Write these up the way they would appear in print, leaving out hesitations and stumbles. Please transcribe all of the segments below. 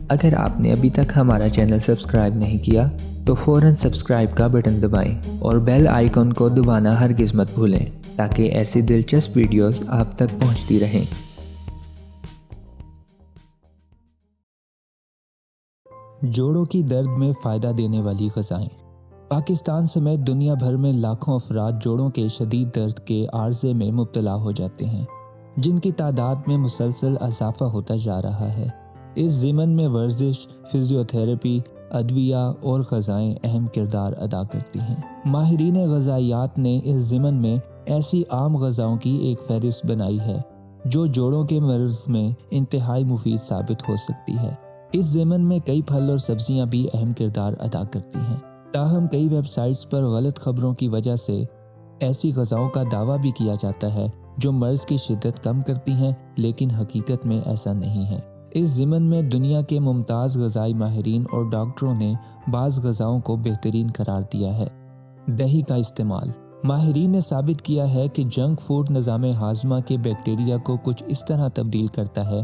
اگر آپ نے ابھی تک ہمارا چینل سبسکرائب نہیں کیا تو فوراً سبسکرائب کا بٹن دبائیں اور بیل آئیکن کو دبانا ہرگز مت بھولیں تاکہ ایسی دلچسپ ویڈیوز آپ تک پہنچتی رہیں۔ جوڑوں کی درد میں فائدہ دینے والی غذائیں۔ پاکستان سمیت دنیا بھر میں لاکھوں افراد جوڑوں کے شدید درد کے عارضے میں مبتلا ہو جاتے ہیں، جن کی تعداد میں مسلسل اضافہ ہوتا جا رہا ہے۔ اس ضمن میں ورزش، فزیوتھراپی، ادویہ اور غذائیں اہم کردار ادا کرتی ہیں۔ ماہرین غذائیات نے اس ضمن میں ایسی عام غذاؤں کی ایک فہرست بنائی ہے جو جوڑوں کے مرض میں انتہائی مفید ثابت ہو سکتی ہے۔ اس ضمن میں کئی پھل اور سبزیاں بھی اہم کردار ادا کرتی ہیں، تاہم کئی ویب سائٹس پر غلط خبروں کی وجہ سے ایسی غذاؤں کا دعویٰ بھی کیا جاتا ہے جو مرض کی شدت کم کرتی ہیں، لیکن حقیقت میں ایسا نہیں ہے۔ اس ضمن میں دنیا کے ممتاز غذائی ماہرین اور ڈاکٹروں نے بعض غذاؤں کو بہترین قرار دیا ہے۔ دہی کا استعمال۔ ماہرین نے ثابت کیا ہے کہ جنک فوڈ نظام ہاضمہ کے بیکٹیریا کو کچھ اس طرح تبدیل کرتا ہے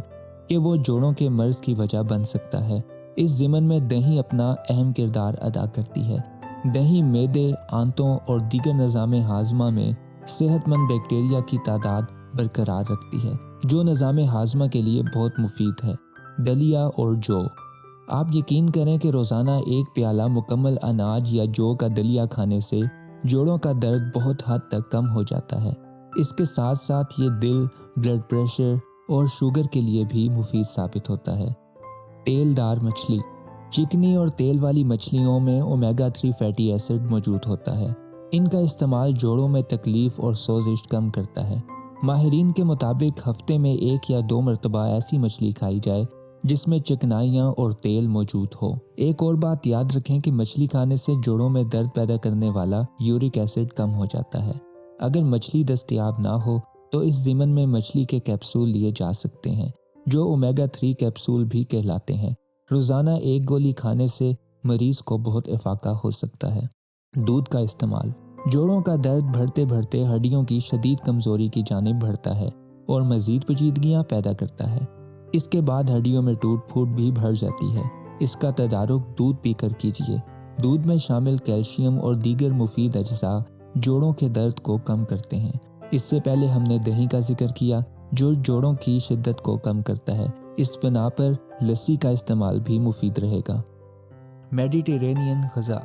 کہ وہ جوڑوں کے مرض کی وجہ بن سکتا ہے۔ اس ضمن میں دہی اپنا اہم کردار ادا کرتی ہے۔ دہی معدے، آنتوں اور دیگر نظام ہاضمہ میں صحت مند بیکٹیریا کی تعداد برقرار رکھتی ہے، جو نظام ہاضمہ کے لیے بہت مفید ہے۔ دلیا اور جو۔ آپ یقین کریں کہ روزانہ ایک پیالہ مکمل اناج یا جو کا دلیا کھانے سے جوڑوں کا درد بہت حد تک کم ہو جاتا ہے۔ اس کے ساتھ ساتھ یہ دل، بلڈ پریشر اور شوگر کے لیے بھی مفید ثابت ہوتا ہے۔ تیل دار مچھلی۔ چکنی اور تیل والی مچھلیوں میں اومیگا 3 فیٹی ایسڈ موجود ہوتا ہے۔ ان کا استعمال جوڑوں میں تکلیف اور سوزش کم کرتا ہے۔ ماہرین کے مطابق ہفتے میں 1 یا 2 مرتبہ ایسی مچھلی کھائی جائے جس میں چکنائیاں اور تیل موجود ہو۔ ایک اور بات یاد رکھیں کہ مچھلی کھانے سے جوڑوں میں درد پیدا کرنے والا یورک ایسڈ کم ہو جاتا ہے۔ اگر مچھلی دستیاب نہ ہو تو اس ضمن میں مچھلی کے کیپسول لیے جا سکتے ہیں، جو اومیگا 3 کیپسول بھی کہلاتے ہیں۔ روزانہ 1 گولی کھانے سے مریض کو بہت افاقہ ہو سکتا ہے۔ دودھ کا استعمال۔ جوڑوں کا درد بڑھتے بڑھتے ہڈیوں کی شدید کمزوری کی جانب بڑھتا ہے اور مزید پیچیدگیاں پیدا کرتا ہے۔ اس کے بعد ہڈیوں میں ٹوٹ پھوٹ بھی بڑھ جاتی ہے۔ اس کا تدارک دودھ پی کر کیجیے۔ دودھ میں شامل کیلشیم اور دیگر مفید اجزاء جوڑوں کے درد کو کم کرتے ہیں۔ اس سے پہلے ہم نے دہی کا ذکر کیا جو جوڑوں کی شدت کو کم کرتا ہے۔ اس بنا پر لسی کا استعمال بھی مفید رہے گا۔ میڈیٹرینین غذا۔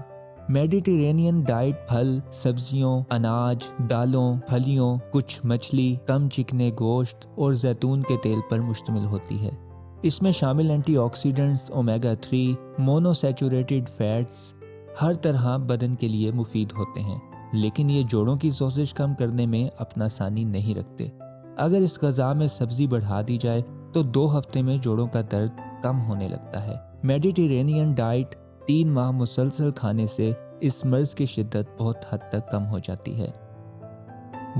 میڈیٹرینین ڈائٹ پھل، سبزیوں، اناج، دالوں، پھلیوں، کچھ مچھلی، کم چکنے گوشت اور زیتون کے تیل پر مشتمل ہوتی ہے۔ اس میں شامل antioxidants, omega 3، mono saturated fats ہر طرح بدن کے لیے مفید ہوتے ہیں، لیکن یہ جوڑوں کی سوزش کم کرنے میں اپنا ثانی نہیں رکھتے۔ اگر اس غذا میں سبزی بڑھا دی جائے تو 2 ہفتے میں جوڑوں کا درد کم ہونے لگتا ہے۔ میڈیٹرینین ڈائٹ 3 ماہ مسلسل کھانے سے اس مرض کی شدت بہت حد تک کم ہو جاتی ہے۔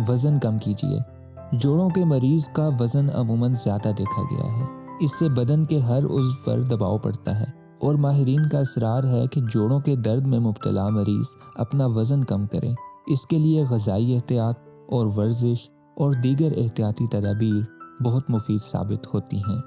وزن کم کیجیے۔ جوڑوں کے مریض کا وزن عموماً زیادہ دیکھا گیا ہے۔ اس سے بدن کے ہر عضو پر دباؤ پڑتا ہے اور ماہرین کا اصرار ہے کہ جوڑوں کے درد میں مبتلا مریض اپنا وزن کم کریں۔ اس کے لیے غذائی احتیاط اور ورزش اور دیگر احتیاطی تدابیر بہت مفید ثابت ہوتی ہیں۔